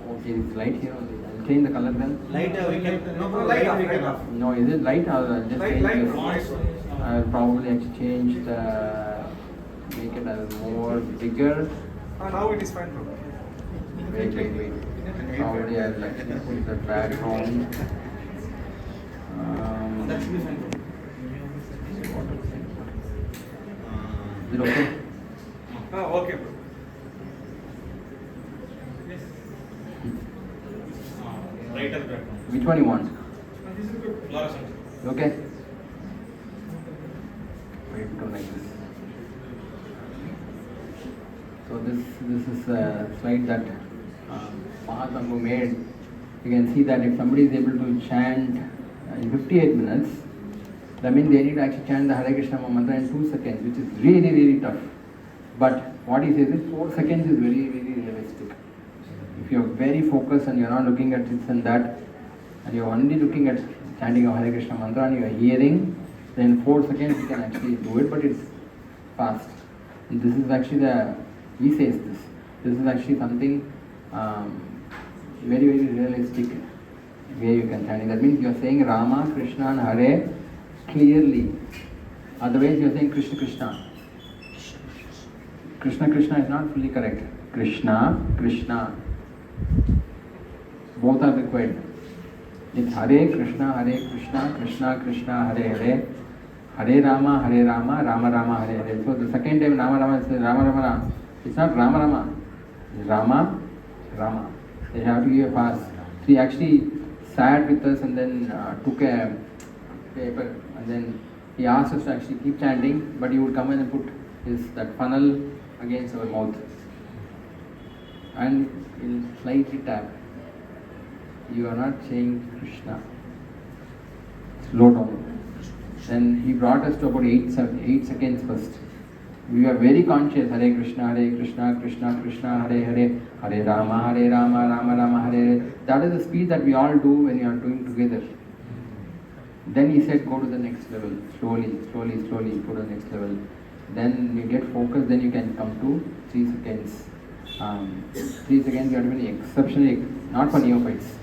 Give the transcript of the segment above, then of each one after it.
Okay, it's light here only. I'll change the color then. Light we can light we can off. No, is it light? I'll just change this. Light. I'll probably actually change the, make it a more bigger. Now it is fine, bro. Wait. Probably I'll actually put the background. That should be fine. Is it okay? Okay, bro. Lighter background. Which one you want? This is good. Fluorescent. Okay. Wait, go like this. So this is a slide that Mahatma made. You can see that if somebody is able to chant in 58 minutes, that means they need to actually chant the Hare Krishna mantra in 2 seconds, which is really, really tough. But what he says is 4 seconds is very, very realistic. If you're very focused and you're not looking at this and that, and you're only looking at chanting of Hare Krishna mantra and you're hearing, then 4 seconds you can actually do it, but it's fast. And this is actually he says this. This is actually something very, very realistic way you can chant it. That means you're saying Rama, Krishna and Hare clearly. Otherwise you're saying Krishna, Krishna. Krishna, Krishna is not fully correct. Krishna, Krishna. Both are required. It's Hare Krishna, Krishna, Krishna, Hare Hare. Hare Rama, Rama, Rama, Hare Hare. So the second time Rama, Rama says Rama, Rama. It's not Rama, Rama. It's Rama, Rama. They have to give a pass. So he actually sat with us and then took a paper and then he asked us to actually keep chanting, but he would come in and put that funnel against our mouth and he'll slightly tap. You are not saying Krishna. Slow down. Then he brought us to about 8 seconds first. We are very conscious. Hare Krishna, Krishna, Krishna, Hare Hare, Hare Rama, Rama, Rama, Hare Hare. That is the speed that we all do when we are doing together. Then he said, go to the next level. Slowly, go to the next level. Then you get focused, then you can come to 3 seconds. 3 seconds you have to be exceptionally, not for neophytes.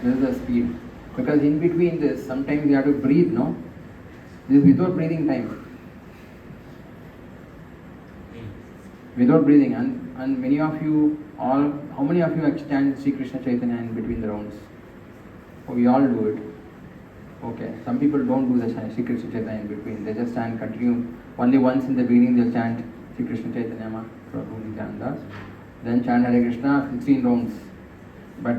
This is the speed. Because in between this, sometimes you have to breathe, no? This is without breathing time. Without breathing. And many of you, how many of you actually chant Sri Krishna Chaitanya in between the rounds? Oh, we all do it. Okay. Some people don't do the Sri Krishna Chaitanya in between. They just chant, continue. Only once in the beginning they'll chant Sri Krishna Chaitanya, Prabhuji Chanda. Then chant Hare Krishna, 16 rounds. But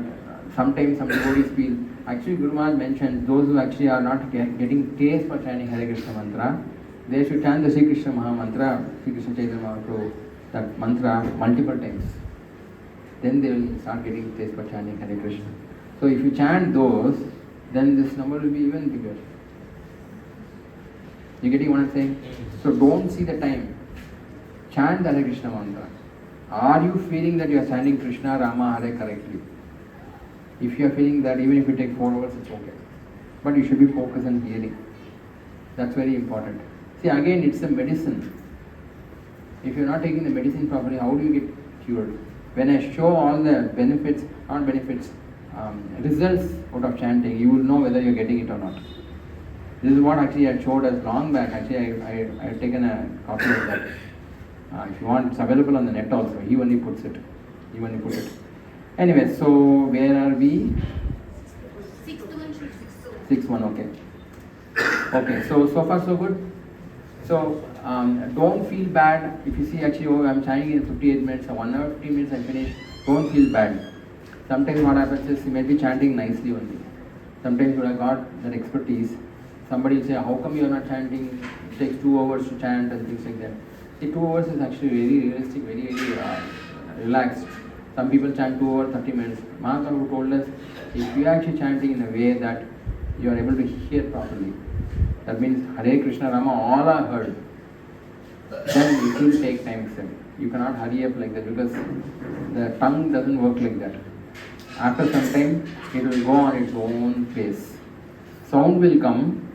sometimes some devotees feel, actually Guru Maharaj mentioned those who actually are not getting taste for chanting Hare Krishna mantra, they should chant the Sri Krishna Maha mantra, Sri Krishna Chaitanya Mahaprabhu, that mantra multiple times. Then they will start getting taste for chanting Hare Krishna. So if you chant those, then this number will be even bigger. You getting what I'm saying? So don't see the time. Chant the Hare Krishna mantra. Are you feeling that you are chanting Krishna, Rama, Hare correctly? If you are feeling that, even if you take 4 hours, it's okay. But you should be focused on hearing. That's very important. See, again, it's a medicine. If you're not taking the medicine properly, how do you get cured? When I show all the benefits, results out of chanting, you will know whether you're getting it or not. This is what actually I showed us long back. Actually, I have taken a copy of that. If you want, it's available on the net also. He only puts it. Anyway, so where are we? 6-1, okay. Okay, so far so good. So don't feel bad if you see actually, oh, I'm chanting in 58 minutes or 1 hour, 15 minutes I finish. Don't feel bad. Sometimes what happens is you may be chanting nicely only. Sometimes you have got that expertise. Somebody will say, how come you are not chanting? It takes 2 hours to chant and things like that. See, 2 hours is actually very realistic, very relaxed. Some people chant 2 hours, 30 minutes. Mahaprabhu told us, if you are actually chanting in a way that you are able to hear properly, that means Hare Krishna Rama all are heard, then it will take time itself. You cannot hurry up like that because the tongue doesn't work like that. After some time, it will go on its own pace. Sound will come,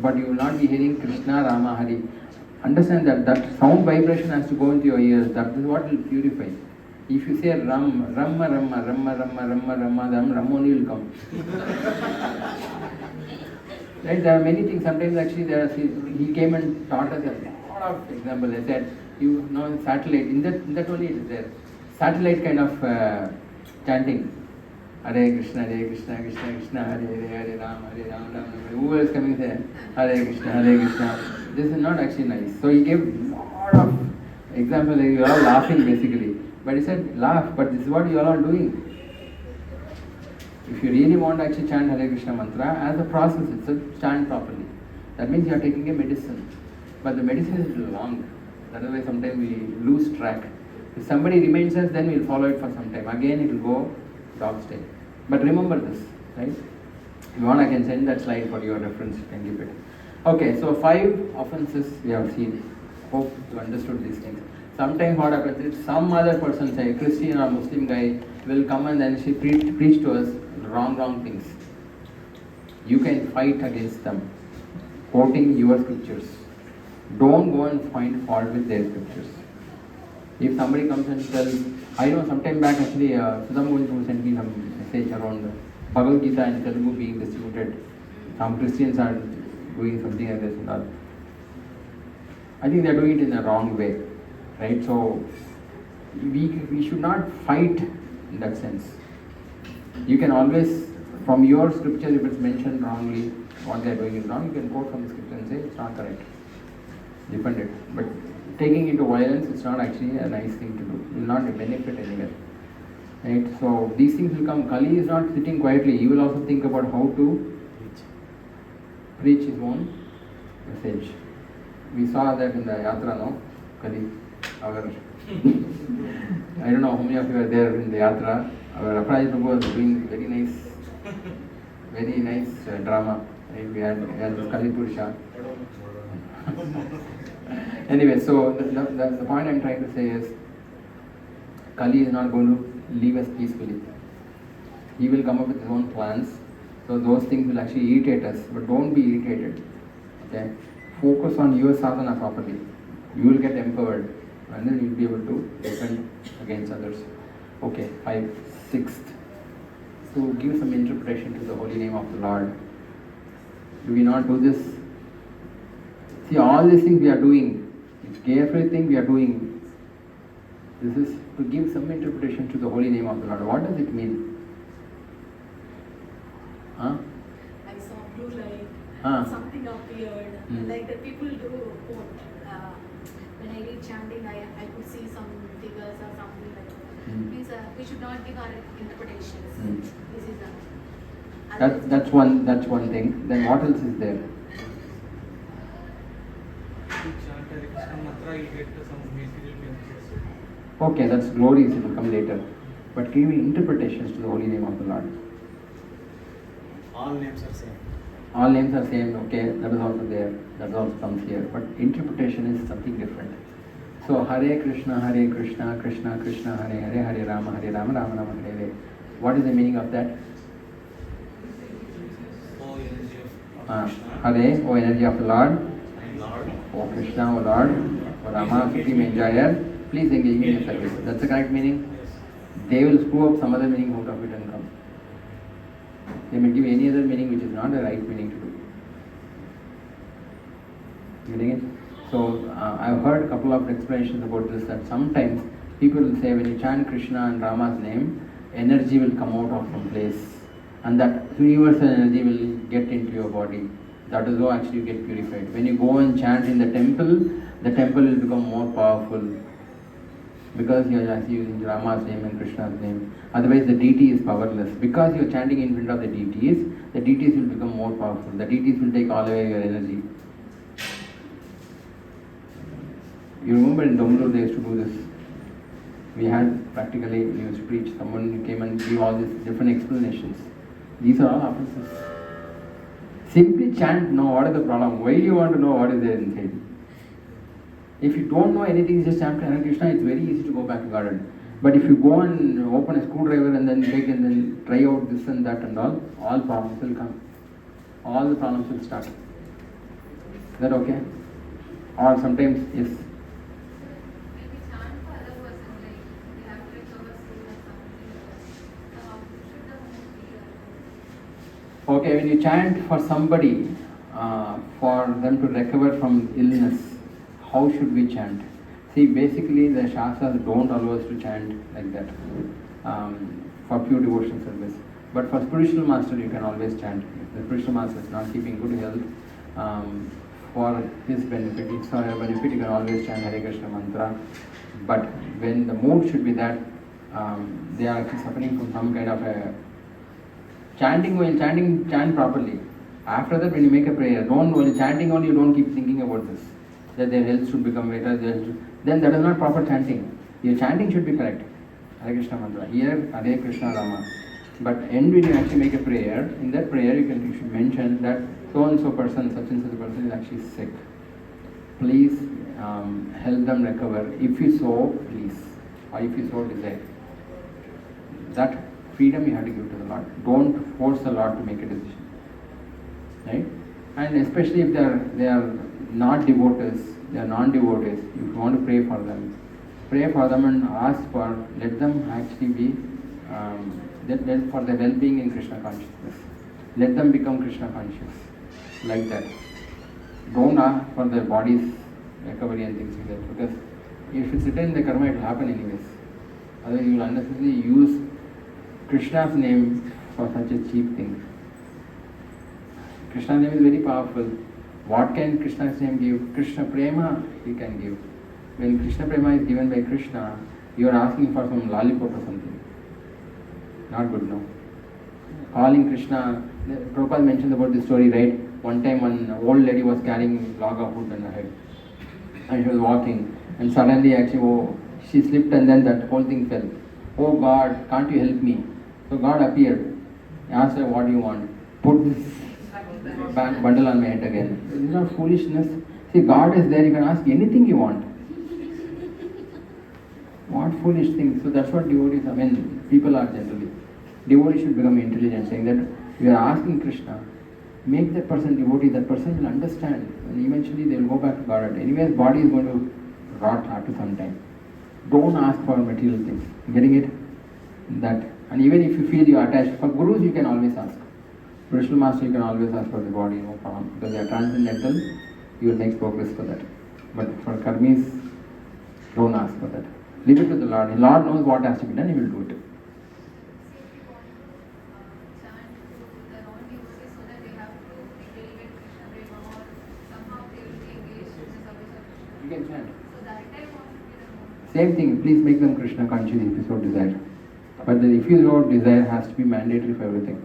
but you will not be hearing Krishna Rama Hari. understand that sound vibration has to go into your ears. That is what will purify. If you say Ram, Ramma, Ramma, Ramma, Ramma, Ramma, Ramma, Ram only will come. Right? There are many things. Sometimes actually he came and taught us a lot of examples. I said, you know, satellite, in that only it is there. Satellite kind of chanting. Hare Krishna, Krishna Krishna, Hare Ram, Ram Ram. Who is coming there? Hare Krishna, Hare Krishna. This is not actually nice. So he gave a lot of examples. You are all laughing basically. But he said, laugh, but this is what you are all doing. If you really want to actually chant Hare Krishna mantra, as a process itself, chant properly. That means you are taking a medicine. But the medicine is long. That is why sometimes we lose track. If somebody reminds us, then we will follow it for some time. Again, it will go dog's tail. But remember this, right? If you want, I can send that slide for your reference. You can keep it. Okay, so 5 offenses we have seen. Hope you understood these things. Sometimes what happens is some other person, say Christian or Muslim guy, will come and then she preach to us wrong things. You can fight against them, quoting your scriptures. Don't go and find fault with their scriptures. If somebody comes and tells, I know sometime back actually, Sudhamohan sent me some message around Bhagavad Gita and Telugu being distributed. Some Christians are doing something like this and all. I think they are doing it in a wrong way, right? So we should not fight in that sense. You can always, from your scripture, if it's mentioned wrongly, what they are doing is wrong, you can quote from the scripture and say it's not correct. Defend it. But taking into violence, it's not actually a nice thing to do. It will not benefit anywhere. Right? So these things will come. Kali is not sitting quietly. He will also think about how to preach his own message. We saw that in the Yatra, no? Kali. I don't know how many of you are there in the Yatra. Our Prabhuji Prabhu was doing very nice drama. Right? We had this Kali Purusha. Anyway, so the point I'm trying to say is, Kali is not going to leave us peacefully. He will come up with his own plans. So those things will actually irritate us, but don't be irritated. Okay? Focus on your sadhana properly. You will get empowered, and then you will be able to defend against others. Okay, 5, 6th. So give some interpretation to the holy name of the Lord. Do we not do this? See, all these things we are doing, everything we are doing, this is to give some interpretation to the holy name of the Lord. What does it mean? Huh? I saw blue light, something appeared, like the people do quote. When I read chanting, I could see some figures or something like that. Means we should not give our interpretations. This is that's one thing. Then what else is there? Okay, that's glories, it will come later. But giving interpretations to the holy name of the Lord. All names are same. All names are same, okay, that is also there. That also comes here. But interpretation is something different. So Hare Krishna, Krishna Krishna, Hare Hare, Hare Rama, Rama Rama, Hare Hare. What is the meaning of that? Oh, energy of Krishna. Hare, O energy of the Lord. Lord. O Krishna, O Lord. O Rama, Supreme Enjoyer. Please engage me in service. That's the correct meaning. They will screw up some other meaning out of it and come. They may give any other meaning which is not the right meaning to do. Getting it? So I've heard a couple of explanations about this, that sometimes people will say when you chant Krishna and Rama's name, energy will come out of some place, and that universal energy will get into your body. That is how actually you get purified. When you go and chant in the temple will become more powerful, because you are actually using Rama's name and Krishna's name. Otherwise the deity is powerless. Because you are chanting in front of the deities will become more powerful. The deities will take all away your energy. You remember in Domlur they used to do this. We had practically, we used to preach, someone came and gave all these different explanations. These are all offenses. Simply chant, no, what is the problem? Why do you want to know what is there inside? If you don't know anything, just chant Hare Krishna, it's very easy to go back to garden. But if you go and open a screwdriver and then take and then try out this and that and all problems will come. All the problems will start. Is that okay? Or sometimes, yes. Maybe chant for other person, like they have to recover soon or something. So how should the mood be? Okay, when you chant for somebody, for them to recover from illness, how should we chant? See, basically the Shastras don't allow us to chant like that for pure devotion service. But for spiritual master, you can always chant. If the spiritual master is not keeping good health, for his benefit, it's for your benefit, you can always chant Hare Krishna mantra. But when the mood should be that they are actually suffering from some kind of a chanting, while chanting, chant properly. After that, when you make a prayer, don't while chanting only, you don't keep thinking about this, that their health should become better, then that is not proper chanting. Your chanting should be correct. Hare Krishna mantra. Here, Hare Krishna Rama. But end when you actually make a prayer, in that prayer you should mention that so and so person, such and such a person is actually sick. Please help them recover. If you so, please. Or if you so desire. That freedom you have to give to the Lord. Don't force the Lord to make a decision. Right? And especially if they are not devotees, they are non-devotees, if you want to pray for them and ask for, let them actually be, for their well-being in Krishna consciousness. Let them become Krishna conscious. Like that. Don't ask for their body's recovery and things like that. Because if it's written in the karma, it will happen anyways. Otherwise you will unnecessarily use Krishna's name for such a cheap thing. Krishna's name is very powerful. What can Krishna's name give? Krishna Prema he can give. When Krishna Prema is given by Krishna, you are asking for some lollipop or something. Not good, no. Calling Krishna, Prabhupada mentioned about this story, right? One time one old lady was carrying log of wood on her head. And she was walking. And suddenly actually, she slipped and then that whole thing fell. Oh God, can't you help me? So God appeared. He asked her, what do you want? Put this bundle on my head again. It's not foolishness. See, God is there, you can ask anything you want. What foolish things. So that's what devotees, people are generally. Devotees should become intelligent, saying that we are asking Krishna, make that person devotee, that person will understand. And eventually they will go back to God. Anyways, body is going to rot after some time. Don't ask for material things. Getting it? That. And even if you feel you are attached, for gurus you can always ask. Spiritual master you can always ask for the body, no problem. Because they are transcendental, you will make progress for that. But for karmis, don't ask for that. Leave it to the Lord. The Lord knows what has to be done, He will do it. Chant to their own devotees so that they have to elevate Krishna Prema or somehow they will be engaged in the service of Krishna. You can chant. So that time what should be the mood? Same thing, please make them Krishna conscious if you so desire. But the if you so desire has to be mandatory for everything.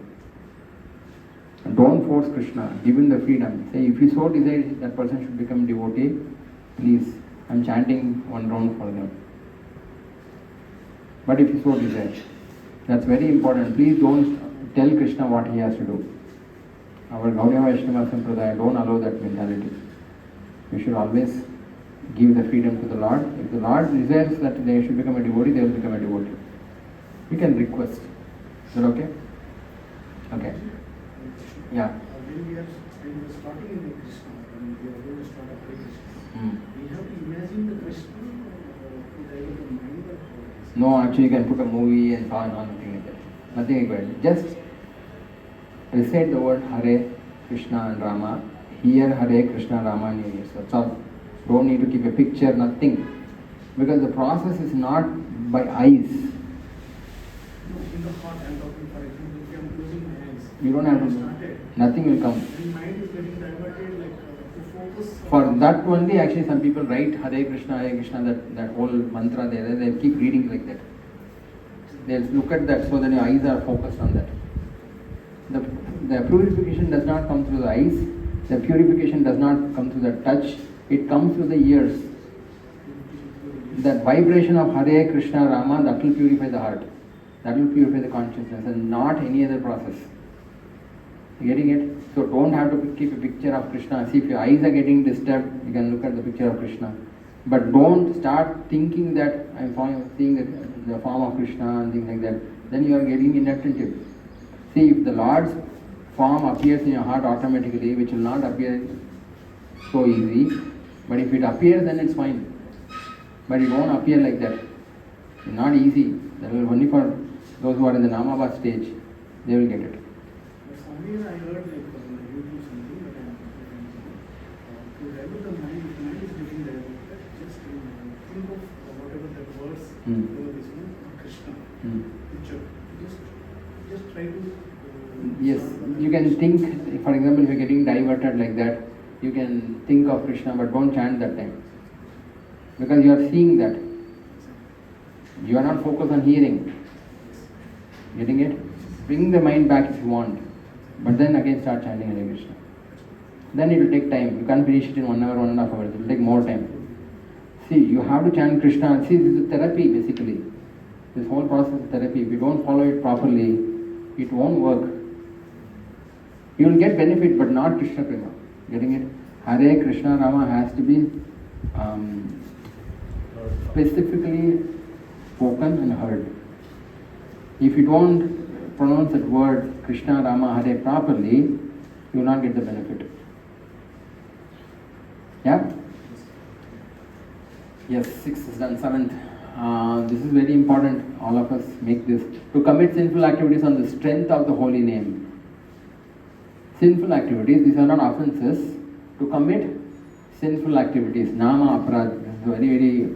And don't force Krishna, give him the freedom. Say, if you so desire that person should become devotee, please, I'm chanting one round for them. But if you so desire, that's very important. Please don't tell Krishna what he has to do. Our Gauranga Vaishnava Sampradaya don't allow that mentality. We should always give the freedom to the Lord. If the Lord desires that they should become a devotee, they will become a devotee. We can request. Is that okay? Okay. Yeah. When we are starting in the Krishna, when we are going to start a Krishna, we have to imagine the Krishna to divert the mind or how it is. No, actually you can put a movie and so on, nothing like that. Nothing required. Just recite the word Hare Krishna and Rama. Hear Hare Krishna Rama in your ears. That's all. Don't need to keep a picture, nothing. Because the process is not by eyes. No, in the heart, I'm talking for example, if I'm closing my eyes. You don't have to do. Nothing will come. When mind is getting diverted, like to focus. For that only, actually, some people write Hare Krishna, that whole mantra there, they keep reading like that. They'll look at that so that your eyes are focused on that. The purification does not come through the eyes, the purification does not come through the touch, it comes through the ears. That vibration of Hare Krishna Rama, that will purify the heart, that will purify the consciousness, and not any other process. You getting it? So don't have to keep a picture of Krishna. See, if your eyes are getting disturbed, you can look at the picture of Krishna. But don't start thinking that I'm seeing the form of Krishna and things like that. Then you are getting inattentive. See, if the Lord's form appears in your heart automatically, which will not appear so easy, But if it appears, then it's fine. But it won't appear like that. It's not easy. That will only for those who are in the Namabha stage, they will get it. Somewhere I heard like on YouTube something that to divert the mind, if mind is getting diverted, just think of whatever that verse, whatever this one, Krishna, picture. Just try to. Yes, you can think, for example, if you're getting diverted like that, you can think of Krishna, but don't chant that time. Because you are seeing that. You are not focused on hearing. Getting it? Bring the mind back if you want. But then again start chanting Hare Krishna. Then it will take time. You can't finish it in 1 hour, 1.5 hours. It will take more time. See, you have to chant Krishna. See, this is therapy basically. This whole process is therapy. If you don't follow it properly, it won't work. You will get benefit, but not Krishna Prema. Getting it? Hare Krishna Rama has to be specifically spoken and heard. If you don't pronounce that word Krishna Rama Hare properly, you will not get the benefit. Yeah? Yes, 6th is done. 7th. This is very important. All of us make this. To commit sinful activities on the strength of the holy name. Sinful activities, these are not offenses. To commit sinful activities, Nama Aparad, this is a very, very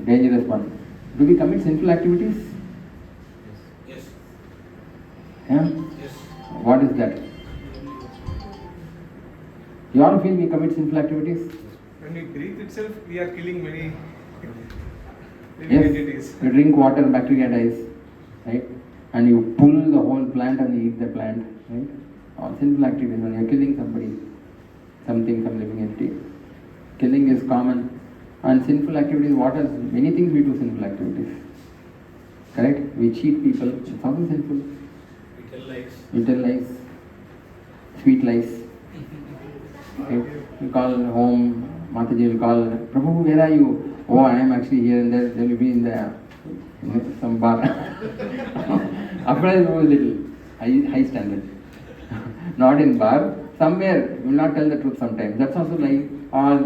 dangerous one. Do we commit sinful activities? Yes. Yeah? Yes. What is that? You all feel we commit sinful activities? When we breathe itself, we are killing many Yes. entities. You drink water, bacteria dies, right? And you pull the whole plant and you eat the plant, right? All sinful activities, when you are killing somebody, something, some living entity. Killing is common. And sinful activities, what else? Many things we do sinful activities. Correct? We cheat people. It's also sinful. We tell lies. Sweet lies. Right? You call home, Mataji will call, Prabhu, where are you? Oh, I am actually here and there. They will be in some bar. After I know a little high standard. Not in bar. Somewhere, you will not tell the truth sometimes. That's also like, or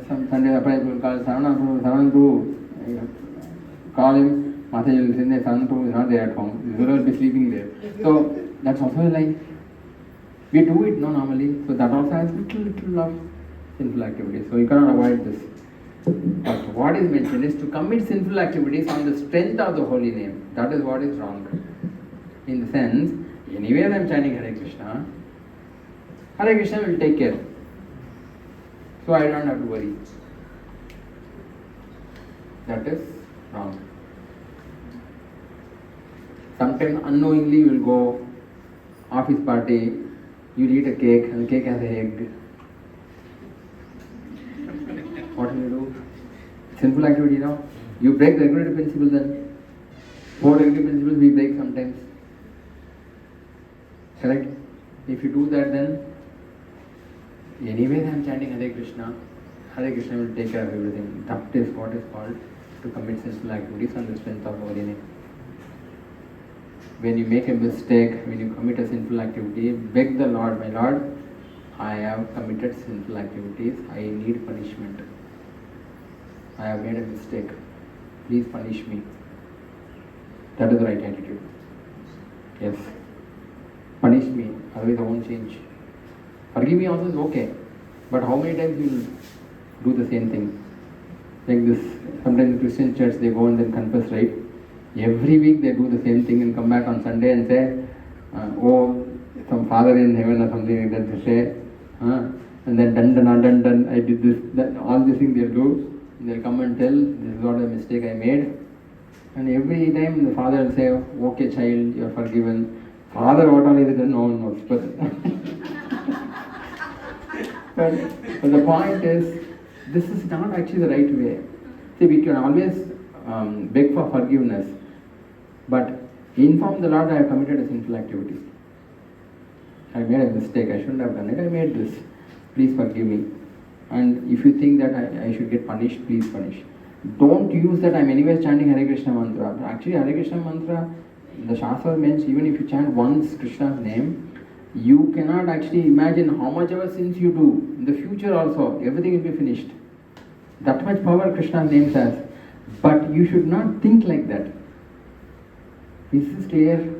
some Sunday surprise will call Saranam to call him. Mataji will say, Saranam Prabhu is not there at home. He will be sleeping there. So, that's also a lie. We do it normally. So, that also has little of sinful activities. So, you cannot avoid this. But what is mentioned is to commit sinful activities on the strength of the holy name. That is what is wrong. In the sense, anywhere I am chanting Hare Krishna will take care. So I don't have to worry. That is wrong. Sometimes unknowingly you will go office party, you will eat a cake and the cake has an egg. What will you do? Sinful activity now. You break the regulative principle then. 4 regulative principles we break sometimes. Correct? If you do that then, anyway I am chanting Hare Krishna will take care of everything. That is what is called to commit sinful activities on the strength of holy name. When you make a mistake, when you commit a sinful activity, beg the Lord, my Lord, I have committed sinful activities, I need punishment. I have made a mistake. Please punish me. That is the right attitude. Yes. Punish me, otherwise I won't change. Forgive me also is okay. But how many times you will do the same thing? Like this, sometimes in Christian church they go and then confess, right? Every week they do the same thing and come back on Sunday and say, oh, some father in heaven or something like that, they say, and then done, I did this, that, all these things they'll do. They'll come and tell, this is what a mistake I made. And every time the father will say, okay child, you are forgiven. Father, what all is it? No one knows. But the point is, this is not actually the right way. See, we can always beg for forgiveness. But inform the Lord, I have committed a sinful activity. I made a mistake, I shouldn't have done it, I made this. Please forgive me. And if you think that I should get punished, please punish. Don't use that I'm anyways chanting Hare Krishna mantra. Actually, Hare Krishna mantra, the Shastra mentions, even if you chant once Krishna's name, you cannot actually imagine how much ever sins you do. In the future also, everything will be finished. That much power Krishna's name has. But you should not think like that. Is this clear?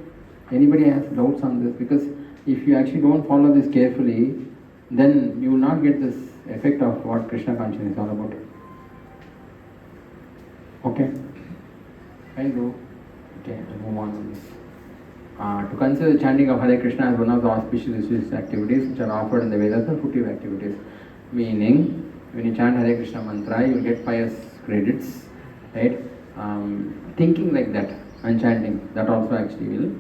Anybody has doubts on this? Because if you actually don't follow this carefully, then you will not get this effect of what Krishna consciousness is all about. Okay? Fine, bro. Okay, I'll move on to this. To consider the chanting of Hare Krishna as one of the auspicious activities which are offered in the Vedas are fruitive activities. Meaning, when you chant Hare Krishna mantra, you will get pious credits, right? Thinking like that and chanting, that also actually will.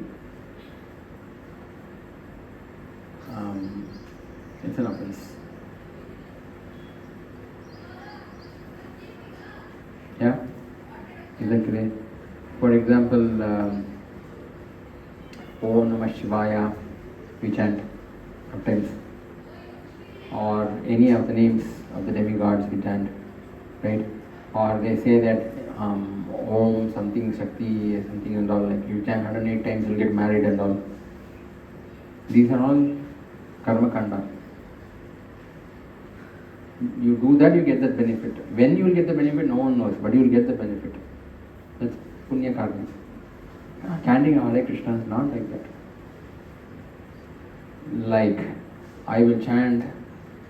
It's an offense. Yeah? Is that clear? For example, Om Namah Shivaya, we chant sometimes, or any of the names of the demigods we chant, right? Or they say that Om something Shakti something and all, like you chant 108 times you'll get married and all. These are all karma kanda. You do that, you get that benefit. When you will get the benefit, no one knows, but you will get the benefit. That's punya karma. Chanting Hare Krishna is not like that. Like, I will chant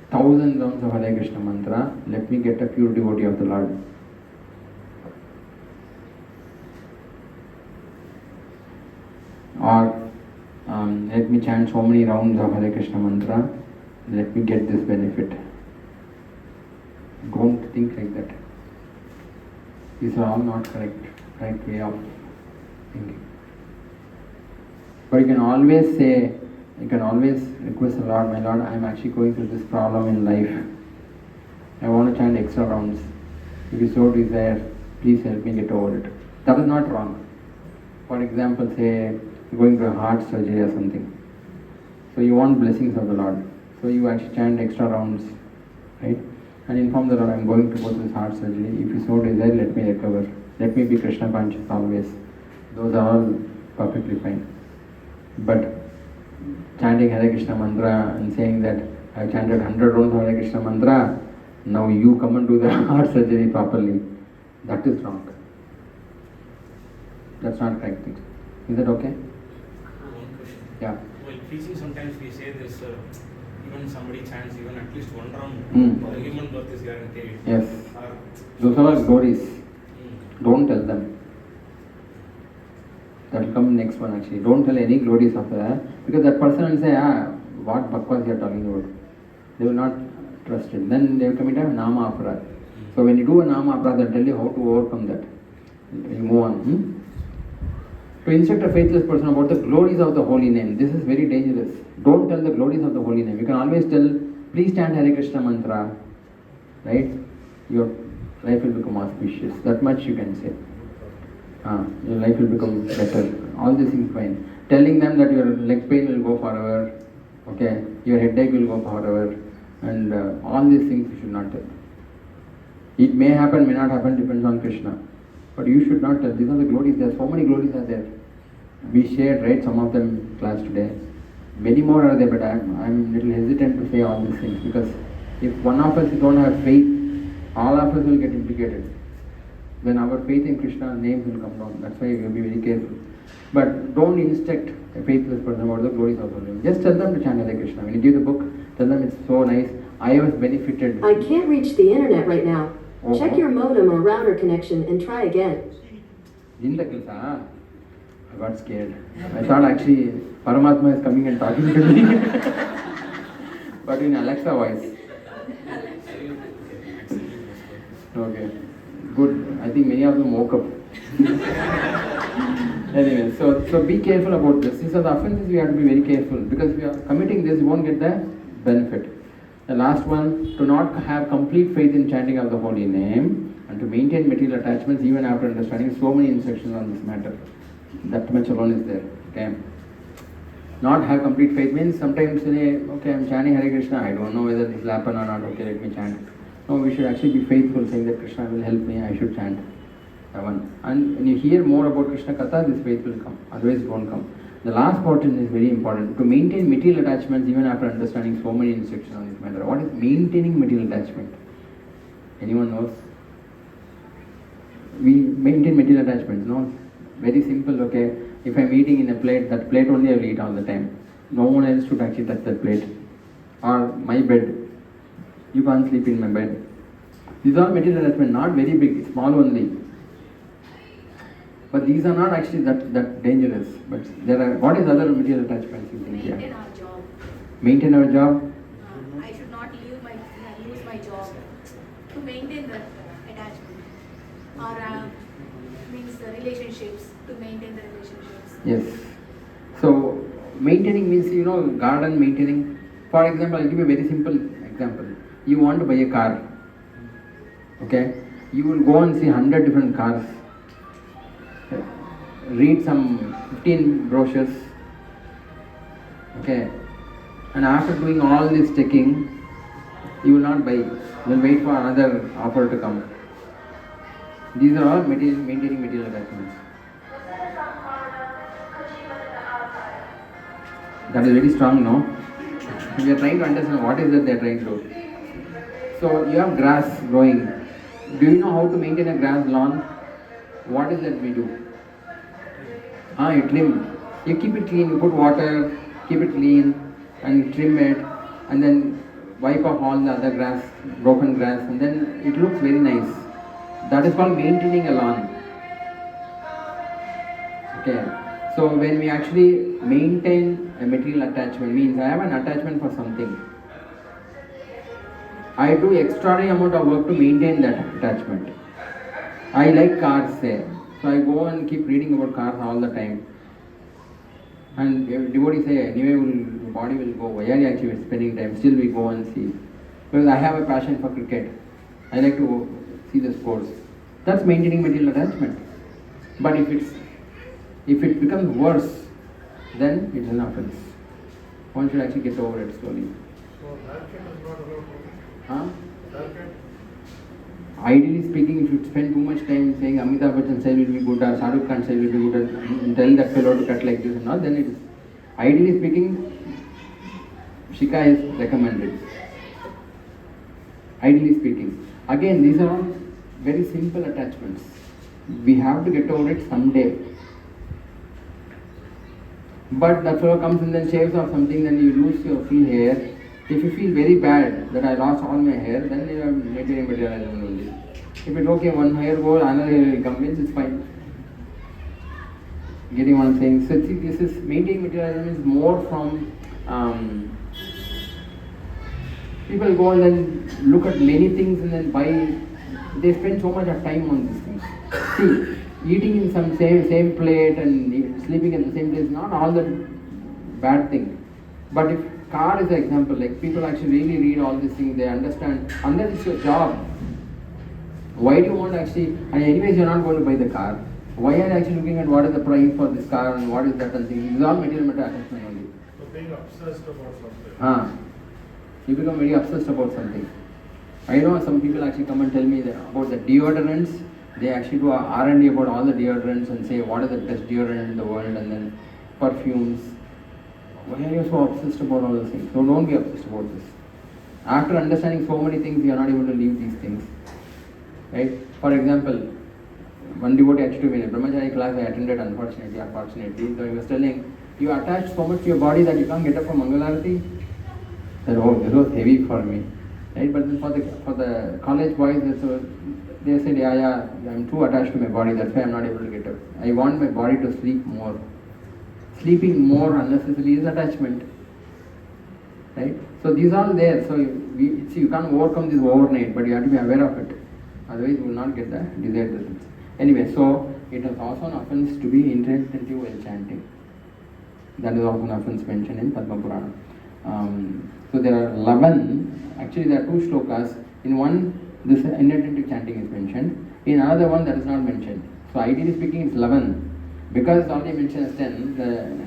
1,000 rounds of Hare Krishna mantra, let me get a pure devotee of the Lord. Or let me chant so many rounds of Hare Krishna mantra, let me get this benefit. Don't think like that. These are all not correct way of thinking. But you can always say, you can always request the Lord, my Lord, I am actually going through this problem in life. I want to chant extra rounds. If you so desire, please help me get over it. That is not wrong. For example, say you're going through a heart surgery or something. So you want blessings of the Lord. So you actually chant extra rounds, right? And inform the Lord, I am going to go through this heart surgery. If you so desire, let me recover. Let me be Krishna conscious always. Those are all perfectly fine. But chanting Hare Krishna mantra and saying that I have chanted 100 rounds of Hare Krishna mantra, now you come and do the heart surgery properly. That is wrong. That's not correct thing. Is that okay? One question. Yeah. While preaching, sometimes we say this, even somebody chants even at least one round, the human birth is guaranteed. Yes. Those are glories. Don't tell them. That will come next one actually. Don't tell any glories of that, because that person will say, what bakwas you are talking about. They will not trust it. Then they will commit a nama aparad. So when you do a nama aparad, they'll tell you how to overcome that. You move on. To instruct a faithless person about the glories of the holy name, this is very dangerous. Don't tell the glories of the holy name. You can always tell, please chant Hare Krishna mantra, right? Your life will become auspicious. That much you can say. Your life will become better. All these things fine. Telling them that your leg pain will go forever, okay, your headache will go forever, and all these things you should not tell. It may happen, may not happen, depends on Krishna. But you should not tell. These are the glories. There are so many glories are there. We shared, right, some of them in class today. Many more are there, but I'm little hesitant to say all these things, because if one of us don't have faith, all of us will get implicated. Then our faith in Krishna's names will come down. That's why we will be very careful. But don't instruct a faithless person about the glories of the name. Just tell them to chant Hare Krishna. When you give the book, tell them it's so nice. I was benefited. I can't reach the internet right now. Check your modem or router connection and try again. I got scared. I thought actually Paramatma is coming and talking to me. But in Alexa voice. Okay. Good. I think many of them woke up. Anyway, so be careful about this. These are the offenses we have to be very careful, because if you are committing this, you won't get the benefit. The last one, to not have complete faith in chanting of the holy name and to maintain material attachments even after understanding so many instructions on this matter. That much alone is there. Okay. Not have complete faith means sometimes say, okay, I'm chanting Hare Krishna, I don't know whether this will happen or not, okay, let me chant. No, we should actually be faithful, saying that Krishna will help me, I should chant. And when you hear more about Krishna Katha, this faith will come, otherwise it won't come. The last portion is very important. To maintain material attachments even after understanding so many instructions on this matter. What is maintaining material attachment? Anyone knows? We maintain material attachments, no? Very simple, okay? If I'm eating in a plate, that plate only I will eat all the time. No one else should actually touch that plate. Or my bed. You can't sleep in my bed. These are material attachments, not very big, small only. But these are not actually that dangerous. But there are, what is other material attachments you think? Maintain our job. Maintain our job? I should not lose my job to maintain the attachment. Or means the relationships, to maintain the relationships. Yes. So maintaining means, garden maintaining. For example, I'll give you a very simple example. You want to buy a car. Okay? You will go and see 100 different cars. Read some 15 brochures. Okay? And after doing all this checking, you will not buy. You will wait for another offer to come. These are all maintaining material attachments. That is very strong, no? We are trying to understand what is that they are trying to do. So you have grass growing. Do you know how to maintain a grass lawn? What is that we do? You trim. You keep it clean, you put water, keep it clean, and you trim it, and then wipe off all the other grass, broken grass, and then it looks very nice. That is called maintaining a lawn. Okay. So when we actually maintain a material attachment, means I have an attachment for something. I do extraordinary amount of work to maintain that attachment. I like cars, say. So I go and keep reading about cars all the time. And devotees say, anyway, the body will go. Why are you actually spending time? Still we go and see. Because I have a passion for cricket. I like to see the scores. That's maintaining material attachment. But if it becomes worse, then it's an offense. One should actually get over it slowly. So haircut is not allowed. Huh? Haircut? Ideally speaking, if you spend too much time saying Amitabh Bachchan style will be good or Shah Rukh Khan style will be good and tell that fellow to cut like this and all, then it is. Ideally speaking, Shika is recommended. Ideally speaking. Again, these are all very simple attachments. We have to get over it someday. But that fellow comes and then shaves off something, then you lose your free hair. If you feel very bad that I lost all my hair, then you are maintaining material attachment only. If it's okay, one hair goes, another hair will come, means it's fine. Getting what I'm saying? So see, this is maintaining material attachment is more from people go and then look at many things and then buy. They spend so much of time on these things. See, eating in some same plate and sleeping in the same place is not all that bad thing. But if car is an example, like people actually really read all these things, they understand, unless it's your job. Why do you want to actually, and anyways you're not going to buy the car. Why are you actually looking at what is the price for this car and what is that and thing? This is all material attachment only. So being obsessed about something. You become very obsessed about something. I know some people actually come and tell me that about the deodorants. They actually do R&D about all the deodorants and say what is the best deodorant in the world, and then perfumes. Why are you so obsessed about all those things? So don't be obsessed about this. After understanding so many things, you are not able to leave these things. Right? For example, one devotee actually told me in a brahmachari class I attended, unfortunately, so he was telling, you attach so much to your body that you can't get up from Mangalarati. I said, oh, this was heavy for me. Right? But then for the college boys, they said, yeah, I'm too attached to my body, that's why I'm not able to get up. I want my body to sleep more. Sleeping more unnecessarily is attachment. Right? So these are all there. So you can't overcome this overnight, but you have to be aware of it. Otherwise you will not get the desired results. Anyway, so it is also an offense to be inattentive while chanting. That is also an offense mentioned in Padma Purana. So there are 11, actually there are 2 shlokas. In one, this inattentive chanting is mentioned. In another one, that is not mentioned. So ideally speaking, it's 11. Because it's only mentioned as 10,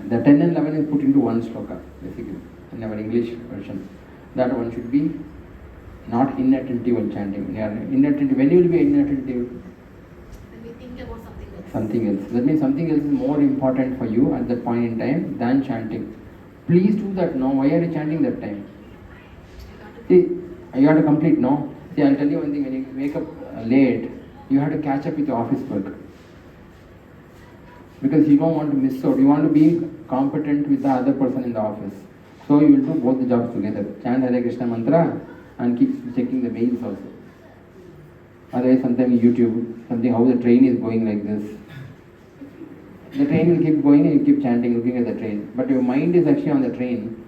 the 10 and 11 is put into one shloka, basically, in our English version. That one should be not inattentive while chanting. Inattentive. When you will be inattentive? When we think about something else. Something else. That means something else is more important for you at that point in time than chanting. Please do that now. Why are you chanting that time? See, you have to complete, no? See, I'll tell you one thing, when you wake up late, you have to catch up with your office work. Because you don't want to miss out. You want to be competent with the other person in the office. So you will do both the jobs together. Chant Hare Krishna mantra and keep checking the mails also. Otherwise, sometimes YouTube, something how the train is going like this. The train will keep going and you keep chanting, looking at the train. But your mind is actually on the train.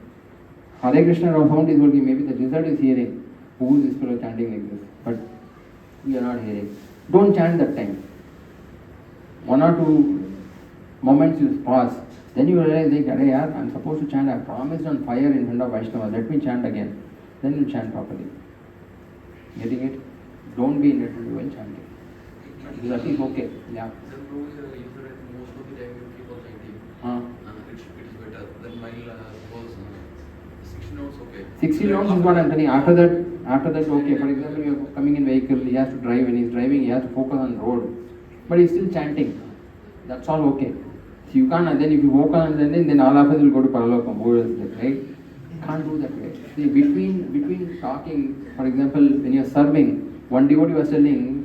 Hare Krishna sound is working. Maybe the result is hearing. Who is this fellow chanting like this? But we are not hearing. Don't chant that time. 1 or 2 moments you pause. Then you realize, like, I'm supposed to chant. I promised on fire in front of Vaishnava. Let me chant again. Then you chant properly. Getting it? Don't be in it while chanting. That is okay. Yeah. Then Prabhuji, most of the time you keep on chanting. It is better. Then while suppose 16 notes, okay. 16 notes is what I'm telling. After that, okay. For example, you are coming in vehicle, he has to drive. When he is driving, he has to focus on the road. But he is still chanting. That's all okay. So you can't, then if you focus on then all of us will go to Paralokam, right? Can't do that way. See, between talking, for example, when you are serving, one devotee was telling,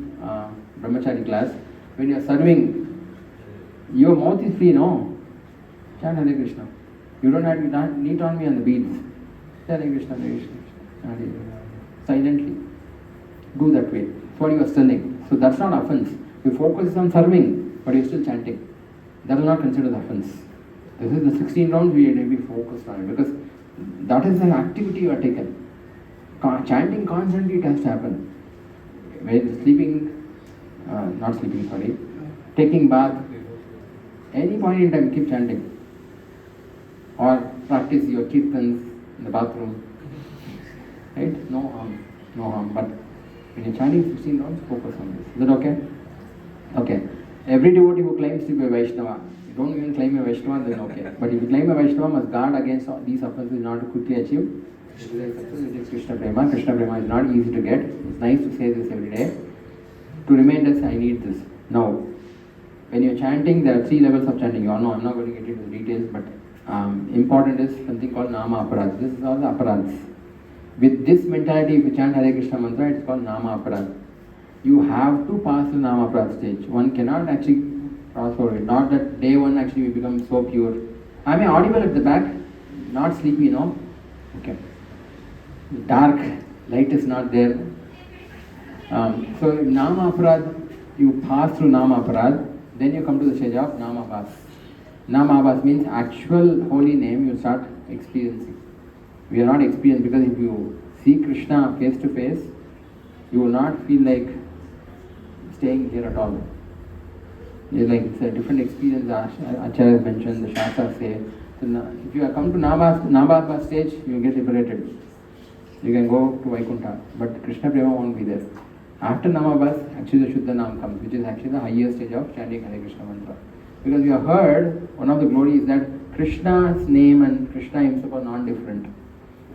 Brahmachari class, when you are serving, your mouth is free, no? Chant Hare Krishna. You don't have to kneel on me on the beads. Hare Krishna, Hare Krishna, Hare Krishna. Silently. Do that way. That's what he was telling. So that's not offense. You focus on serving, but you're still chanting. That is not considered offense. This is the 16 rounds we need to be focused on it because that is an activity you are taken. Chanting constantly, it has to happen. When taking bath, any point in time, keep chanting. Or practice your kirtans in the bathroom. Right? No harm. But when you're chanting 16 rounds, focus on this. Is that okay? Okay. Every devotee who claims to be a Vaishnava, you don't even claim a Vaishnava, then okay. But if you claim a Vaishnava, must guard against all these offenses in order to quickly achieve Krishna Prema. Krishna Prema is not easy to get. It's nice to say this every day. To remind us, I need this. Now, when you're chanting, there are 3 levels of chanting. You all know, I'm not going to get into the details, but important is something called Nama Aparad. This is all the Aparads. With this mentality, if you chant Hare Krishna mantra, it's called Nama Aparad. You have to pass the Nama Aparad stage. One cannot actually cross over it. Not that day one actually we become so pure. Am I audible at the back? Not sleepy, no? Okay. Dark, light is not there. So Nama Aparad, you pass through Nama Aparad, then you come to the stage of Nama Abhas. Nama Abhas means actual holy name you start experiencing. We are not experienced because if you see Krishna face to face, you will not feel like staying here at all. It's a different experience. Acharya mentioned, the Shastras say. So if you come to Nama stage, you will get liberated. You can go to Vaikuntha, but Krishna Prema won't be there. After Namabhas, actually the Shuddha Nam comes, which is actually the highest stage of chanting Hare Krishna mantra. Because you have heard, one of the glories is that Krishna's name and Krishna himself are non-different.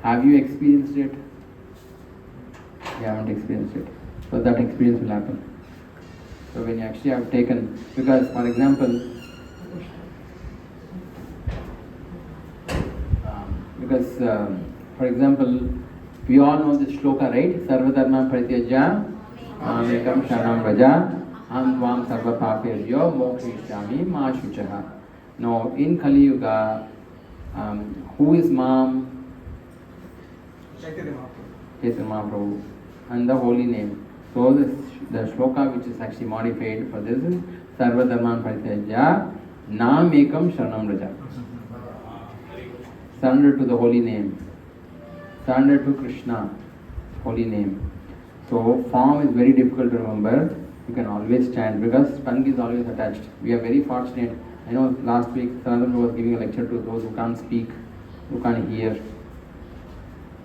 Have you experienced it? You haven't experienced it. So that experience will happen. So when you actually have taken, because for example, we all know this shloka, right? Sarvadharma Parityajya Mamekam Sharanam Vraja Aham Tvam Sarva Papebhyo Mokshishyami Ma Shuchaha. Now in Kali Yuga, who is Mam? Chaitanya Mahaprabhu. And the holy name. So the shloka which is actually modified for this is Sarvadharman Parityajya Namekam Sharanam Vraja. Surrender to the holy name. Surrender to Krishna, holy name. So form is very difficult to remember. You can always chant because tongue is always attached. We are very fortunate. I know last week Sanatana was giving a lecture to those who can't speak, who can't hear.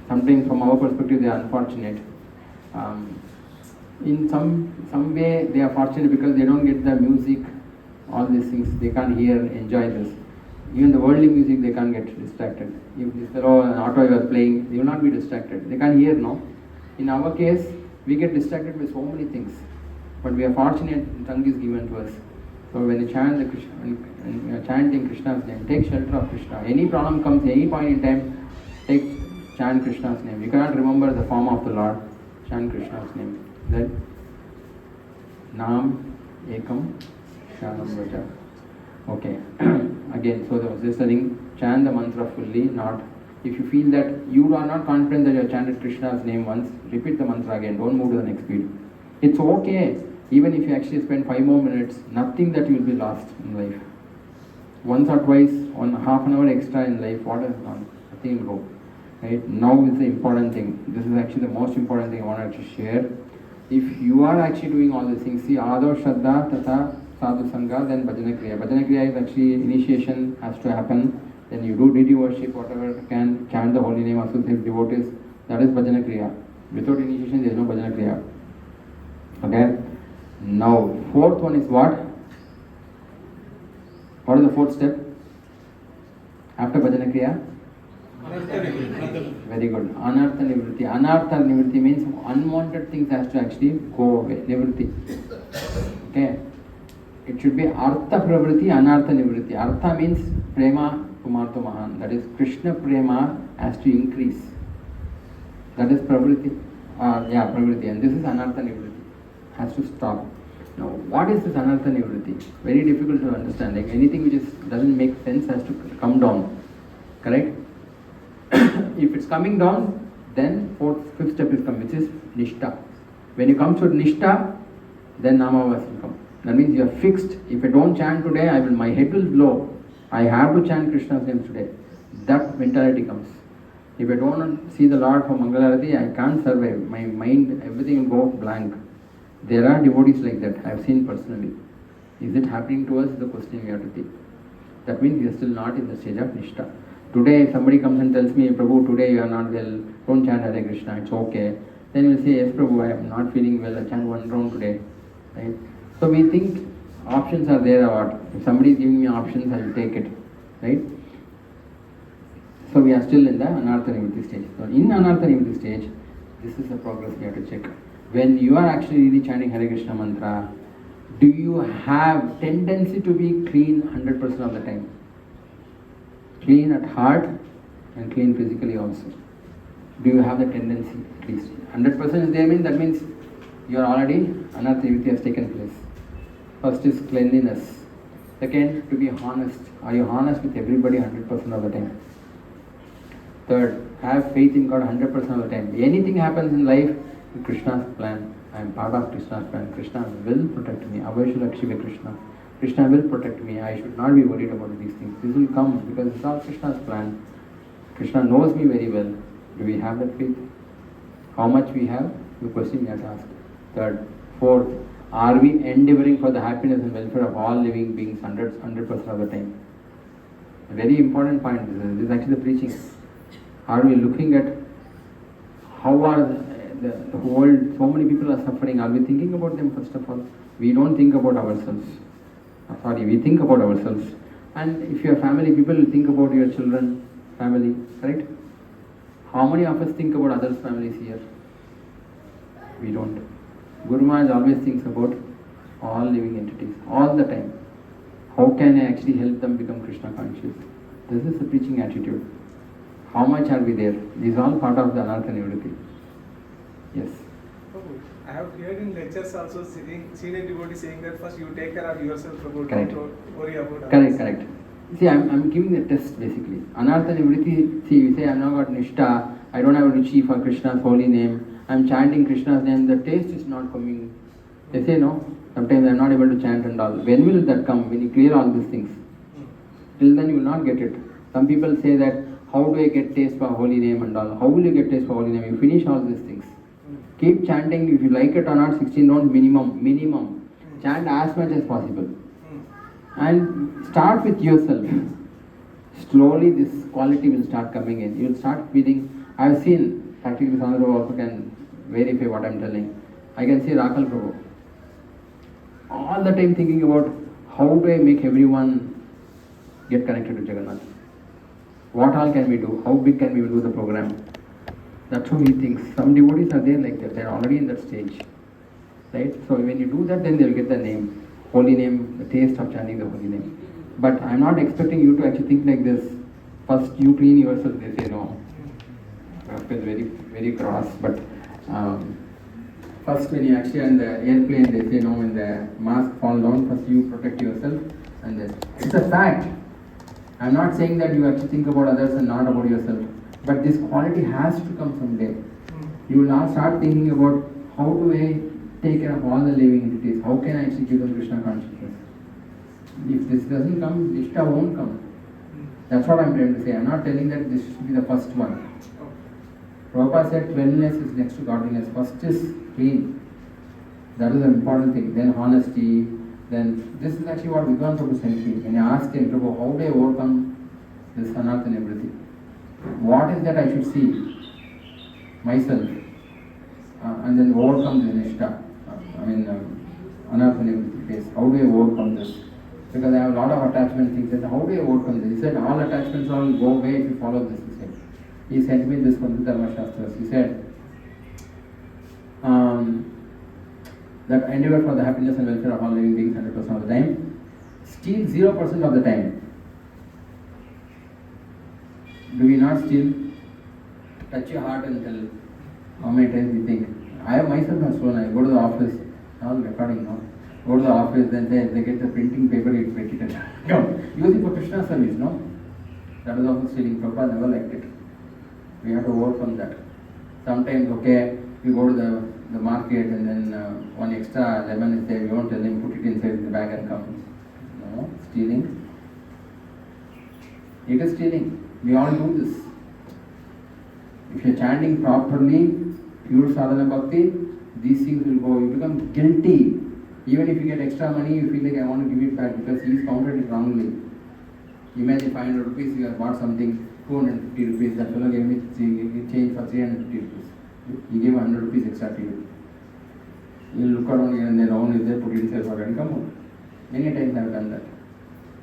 Sometimes from our perspective they are unfortunate. In some way they are fortunate because they don't get the music, all these things. They can't hear, enjoy this. Even the worldly music they can't get distracted. If this fellow an auto was playing, they will not be distracted. They can't hear, no? In our case, we get distracted by so many things. But we are fortunate, tongue is given to us. So when you chant when you are chanting Krishna's name, take shelter of Krishna. Any problem comes, any point in time, chant Krishna's name. You cannot remember the form of the Lord. Chant Krishna's name. Then Nam Ekam Shanam Vaja. Okay. Again, so there was this thing, chant the mantra fully, not if you feel that you are not confident that you have chanted Krishna's name once, repeat the mantra again, don't move to the next beat. It's okay, even if you actually spend 5 more minutes, nothing that you will be lost in life. Once or twice, on half an hour extra in life, what has gone? Nothing will go. Right? Now is the important thing. This is actually the most important thing I wanted to share. If you are actually doing all these things, see Ado Shraddha Tata Sadhu Sangha, then Bhajana Kriya. Bhajana Kriya is actually initiation has to happen. Then you do deity worship, whatever can, chant the holy name, associate with devotees. That is Bhajana Kriya. Without initiation, there is no Bhajana Kriya. Okay? Now, fourth one is what? What is the fourth step? After Bhajana Kriya? Very good. Anartha Nivritti. Anartha Nivritti means unwanted things has to actually go away. Nivritti. Okay? It should be Artha Pravritti, Anartha Nivritti. Artha means Prema Pumartha Mahan. That is Krishna Prema has to increase. That is Pravritti. Pravritti. And this is Anartha Nivritti. Has to stop. Now, what is this Anartha Nivritti? Very difficult to understand. Like anything which doesn't make sense has to come down. Correct? If it's coming down, then fifth step is come, which is Nishta. When you come to Nishta, then Namavas will come. That means you are fixed. If I don't chant today, my head will blow. I have to chant Krishna's name today. That mentality comes. If I don't see the Lord for Mangalarati, I can't survive. My mind, everything will go blank. There are devotees like that. I have seen personally. Is it happening to us? The question we have to think. That means we are still not in the stage of Nishta. Today, if somebody comes and tells me, Prabhu, today you are not well, don't chant Hare Krishna, it's okay. Then you will say, yes, Prabhu, I am not feeling well, I chant one round today. Right? So we think options are there or what. If somebody is giving me options, I will take it. Right? So we are still in the Anartha Nivritti stage. So in Anartha Nivritti stage, this is the progress we have to check. When you are actually really chanting Hare Krishna mantra, do you have tendency to be clean 100% of the time? Clean at heart and clean physically also. Do you have the tendency at least? 100% is there means that means you are already Anartha Nivritti has taken place. First is cleanliness. Second, to be honest. Are you honest with everybody 100% of the time? Third, have faith in God 100% of the time. Anything happens in life, Krishna's plan. I am part of Krishna's plan. Krishna will protect me. Avayashulakshiva Krishna. Krishna will protect me. I should not be worried about these things. This will come because it's all Krishna's plan. Krishna knows me very well. Do we have that faith? How much we have? The question we have to ask. Third. Fourth, are we endeavoring for the happiness and welfare of all living beings 100% of the time? A very important point. This is actually the preaching. Are we looking at how are the world, so many people are suffering. Are we thinking about them first of all? We don't think about ourselves. We think about ourselves. And if you are family people, you think about your children, family, correct? How many of us think about others' families here? We don't. Guru Maharaj always thinks about all living entities, all the time. How can I actually help them become Krishna conscious? This is the preaching attitude. How much are we there? This is all part of the Anartha Nivritti. Yes. I have heard in lectures also senior devotees saying that first you take care of yourself, Prabhu, Correct. don't worry about others. Correct. See, I'm giving the test basically. Anartha Nivritti, see, you say I'm not got Nishta, I don't have a ruchi for Krishna's holy name, I'm chanting Krishna's name, the taste is not coming. They say no, sometimes I'm not able to chant and all. When will that come? When you clear all these things. Till then you will not get it. Some people say that, how do I get taste for holy name and all? How will you get taste for holy name? You finish all these things. Keep chanting, if you like it or not, 16 rounds minimum. Chant as much as possible. And start with yourself. Slowly this quality will start coming in. You will start feeling, I have seen, practically Sandra also can verify what I am telling. I can see Rakal Prabhu. All the time thinking about how do I make everyone get connected to Jagannath. What all can we do? How big can we do the program? That's how he thinks. Some devotees are there like that. They are already in that stage. Right? So when you do that, then they will get the name. Holy name, the taste of chanting the holy name. But I am not expecting you to actually think like this. First you clean yourself, they say no. Of course, very, very cross. But First, when you actually on the airplane, they say no, when the mask fall down, first you protect yourself, and then it's a fact. I'm not saying that you have to think about others and not about yourself, but this quality has to come someday. You will now start thinking about how do I take care of all the living entities? How can I actually give them Krishna consciousness? If this doesn't come, Nishta won't come. That's what I'm trying to say. I'm not telling that this should be the first one. Prabhupada said cleanliness is next to godliness. First is clean. That is the important thing. Then honesty. Then this is actually what Vikrant Prabhu sent me. When I asked him, Prabhu, how do I overcome this anartha and everything? What is that I should see? Myself. And then overcome the nishta. Anartha and everything. How do I overcome this? Because I have a lot of attachment things. He said, how do I overcome this? He said, all attachments all go away if you follow this. He sent me this from the Dharma Shastras. He said that endeavor for the happiness and welfare of all living beings 100% of the time. Steal 0% of the time. Do we not steal? Touch your heart and tell how many times we think. I myself have stolen. I go to the office, now recording now. Go to the office, then they get the printing paper, you take it and come. Using for Krishna service, no? That is also stealing. Prabhupada never liked it. We have to work on that. Sometimes, okay, we go to the market and then one extra lemon is there, we won't tell him, put it inside the bag and come. No, stealing. It is stealing. We all do this. If you are chanting properly, pure sadhana bhakti, these things will go. You become guilty. Even if you get extra money, you feel like I want to give it back because he's counted it wrongly. Imagine 500 rupees, you have bought something, 250 rupees, that fellow gave me change for 350 rupees. He gave 100 rupees extra to you. You look around here and then own is there, put it inside for and come out. Many times I have done that.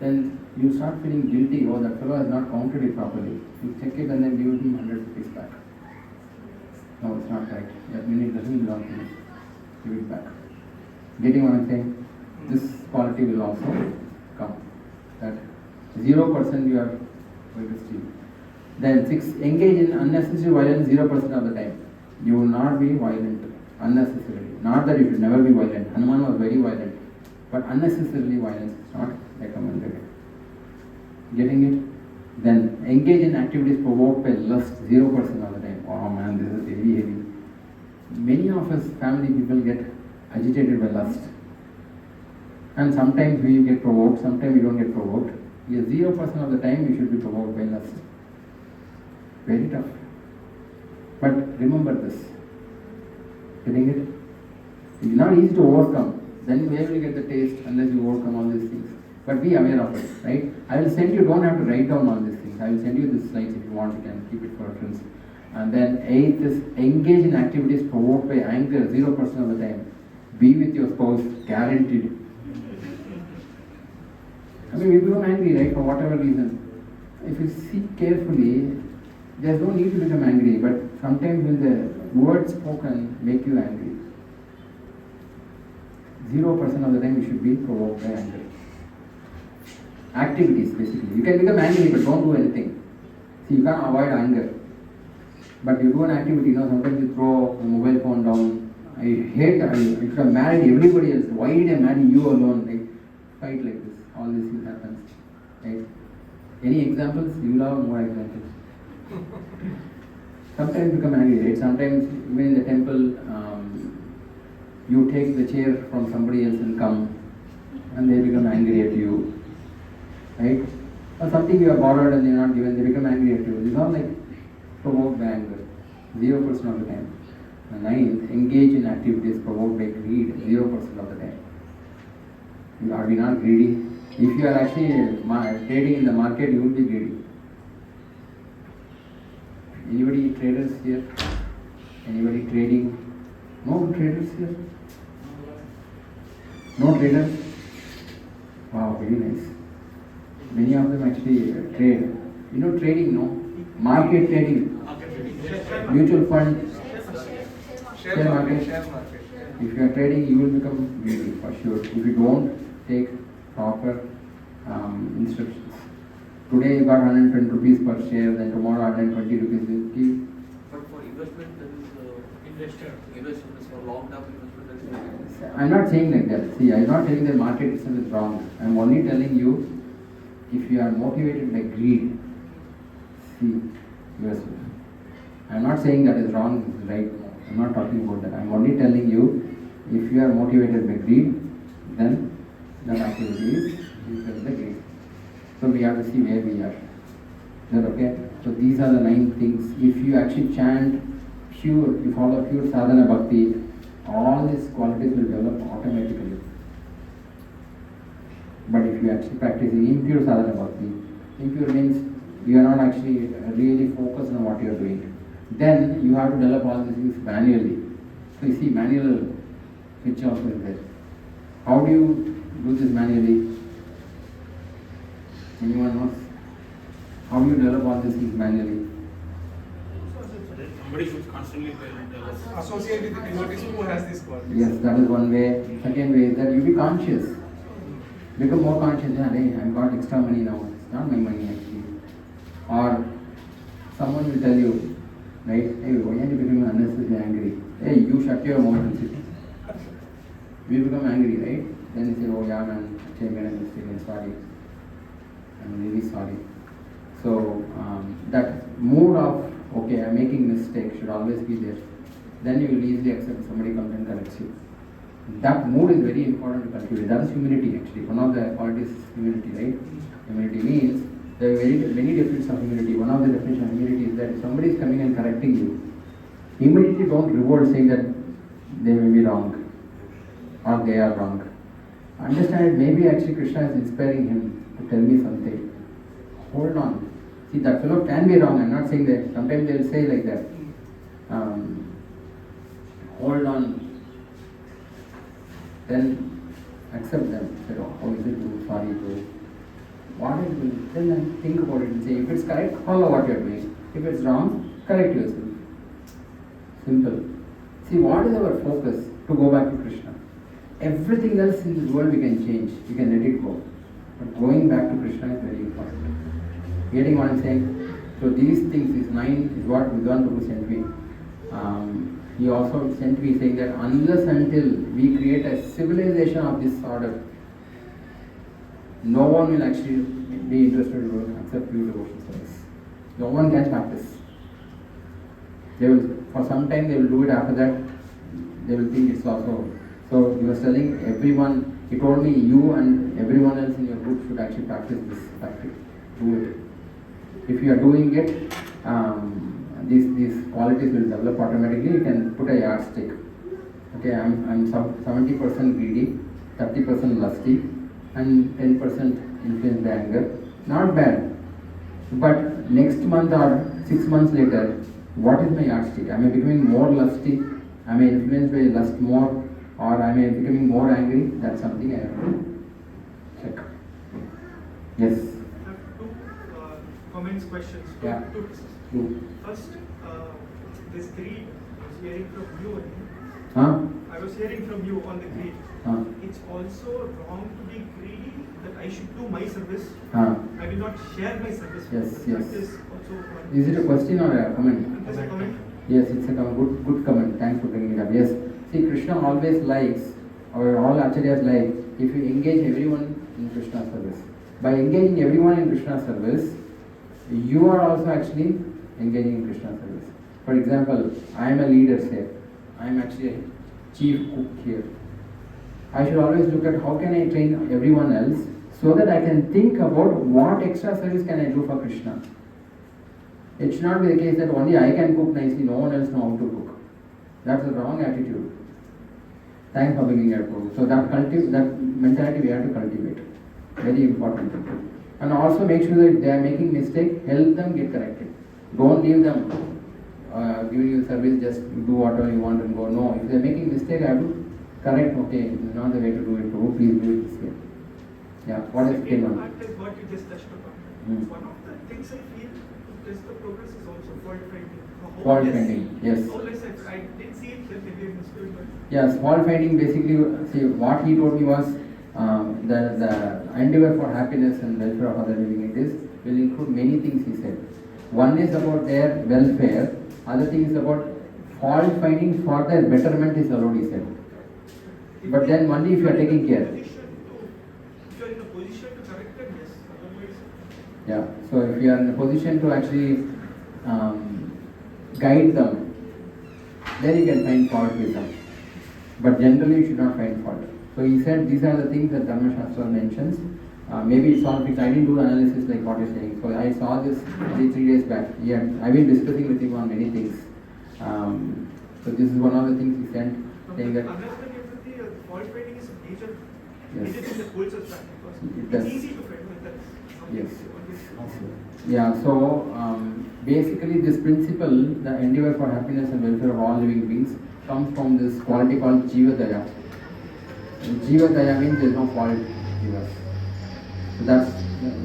Then you start feeling guilty, oh that fellow has not counted it properly. You check it and then give him 100 rupees back. No, it's not right. That means it doesn't belong to you. Give it back. Getting what I'm saying? This quality will also come. That 0% you are going to steal. Then 6, engage in unnecessary violence 0% of the time. You will not be violent unnecessarily. Not that you should never be violent. Hanuman was very violent. But unnecessarily violence is not recommended. Getting it? Then engage in activities provoked by lust 0% of the time. Oh man, this is very heavy. Many of us family people get agitated by lust. And sometimes we get provoked, sometimes we don't get provoked. Yes, 0% of the time we should be provoked by lust. Very tough. But remember this. Getting it? It's not easy to overcome. Then where will you get the taste unless you overcome all these things? But be aware of it, right? I will send you, don't have to write down all these things. I will send you the slides if you want, you can keep it for reference. And then 8th is engage in activities provoked by anger 0% of the time. Be with your spouse, guaranteed. I mean, we become angry, right, for whatever reason. If you see carefully, there's no need to become angry, but sometimes when the words spoken make you angry. 0% of the time you should be provoked by anger. Activities, basically. You can become angry, but don't do anything. See, you can't avoid anger. But you do an activity, sometimes you throw the mobile phone down. I should have married everybody else. Why did I marry you alone? Like, fight like this. All these things happens. Right? Any examples? You will have more examples. Sometimes you become angry, right? Sometimes even in the temple, you take the chair from somebody else and come, and they become angry at you. Right? Or something you have borrowed and they are not given, they become angry at you. This is all like provoked by anger. 0% of the time. 9th, engage in activities provoked by greed 0% of the time. Are we not greedy? If you are actually trading in the market, you will be greedy. Anybody traders here? Anybody trading? No traders here? No traders? Wow, very nice. Many of them actually trade. You know trading, no? Market trading. Mutual fund. Share market. If you are trading, you will become greedy for sure. If you don't take proper instructions. Today you got 120 rupees per share, then tomorrow 120 rupees will give. But for investment that is investment for long-term investment that is I'm not saying like that. See, I'm not telling the market itself is wrong. I'm only telling you, if you are motivated by greed, see yourself. I'm not saying that is wrong, right? I'm not talking about that. I'm only telling you, if you are motivated by greed, then that activity is the greed. So we have to see where we are. Is that okay? So these are the 9 things. If you actually chant pure, you follow pure sadhana bhakti, all these qualities will develop automatically. But if you actually practicing impure sadhana bhakti, impure means you are not actually really focused on what you are doing. Then you have to develop all these things manually. So you see, manual switch also is there. How do you do this manually? Anyone knows? How do you develop all these things manually? Somebody should constantly tell us. Associate with the devotees who has this quality. Yes, that is one way. Second way is that you be conscious. Become more conscious. Yeah, hey, I've got extra money now. It's not my money actually. Or someone will tell you, right? Hey, why are you becoming unnecessarily angry? Hey, you shut your mouth and sit. We become angry, right? Then you say, oh yeah man, I made a mistake, I'm sorry. I'm really sorry. So that mood of, okay, I'm making mistake should always be there. Then you will easily accept somebody comes and corrects you. That mood is very important to cultivate. That is humility actually. One of the qualities is humility, right? Humility means there are many definitions of humility. One of the definitions of humility is that if somebody is coming and correcting you, immediately don't revolt saying that they may be wrong or they are wrong. Understand, maybe actually Krishna is inspiring him to tell me something. Hold on. See, that fellow can be wrong. I'm not saying that. Sometimes they will say like that. Hold on. Then accept them. Say, oh, how is it to? Sorry to. What is it? Then think about it and say, if it's correct, follow what you're doing. If it's wrong, correct yourself. Simple. See, what is our focus? To go back to Krishna. Everything else in this world we can change. We can let it go. But going back to Krishna is very important. Getting what I'm saying? So these things, these 9 is what Vidwan Prabhu sent me. He also sent me saying that unless until we create a civilization of this order, no one will actually be interested in accept pure devotion service. No one can practice. They will, for some time they will do it, after that they will think it's also. So he was telling everyone, he told me you and everyone else in your group should actually practice this practice. Do it. If you are doing it, these qualities will develop automatically. You can put a yardstick. Okay, I'm 70% greedy, 30% lusty, and 10% influenced by anger. Not bad. But next month or 6 months later, what is my yardstick? Am I becoming more lusty? Am I influenced by lust more? Or am I becoming more angry? That's something I have to check. Yes. I have 2 comments, questions. Yeah. 2. First, this greed, I was hearing from you only. Huh? I was hearing from you on the greed. It's also wrong to be greedy that I should do my service. I will not share my service. Yes, That yes. is also one. Is it a question or a comment? There's a comment. Yes, it's a good comment. Thanks for bringing it up. Yes. See, Krishna always likes, or all acharyas like, if you engage everyone in Krishna's service. By engaging everyone in Krishna's service, you are also actually engaging in Krishna's service. For example, I am a leader here. I am actually a chief cook here. I should always look at how can I train everyone else so that I can think about what extra service can I do for Krishna. It should not be the case that only I can cook nicely, no one else knows how to cook. That's the wrong attitude. Thanks for bringing it up. So that mentality we have to cultivate. Very important. And also make sure that if they are making mistake, help them get corrected. Don't leave them giving you service, just do whatever you want and go. No, if they are making mistake, I have to correct. Okay, this is not the way to do it. Oh, please do it this way. Yeah, what is the one? Part is what you just touched upon. One of the things I feel to test the progress is also fault finding. Fault finding, yes. How less I didn't see it that maybe I mistook, but Yes, fault finding basically, see, what he told me was the endeavor for happiness and welfare of other living entities will include many things, he said. One is about their welfare, other thing is about fault finding for the betterment is allowed, he said. But then only if you are taking care. If you are in a position to correct them, yes. Otherwise, Yeah, so if you are in a position to actually guide them, then you can find fault with them. But generally you should not find fault. So he said these are the things that Dharma Shastra mentions. Maybe it's all fixed. I didn't do analysis like what you're saying. So I saw this 3 days back. I've been discussing with him on many things. So this is one of the things he said, saying that fault finding is major yes, thing that holds us back because does. it's easy to find when that's something Yes. always Yeah, so basically this principle, the endeavor for happiness and welfare of all living beings, comes from this quality called Jiva Daya. And Jiva Daya means there is no fault in us. So that's,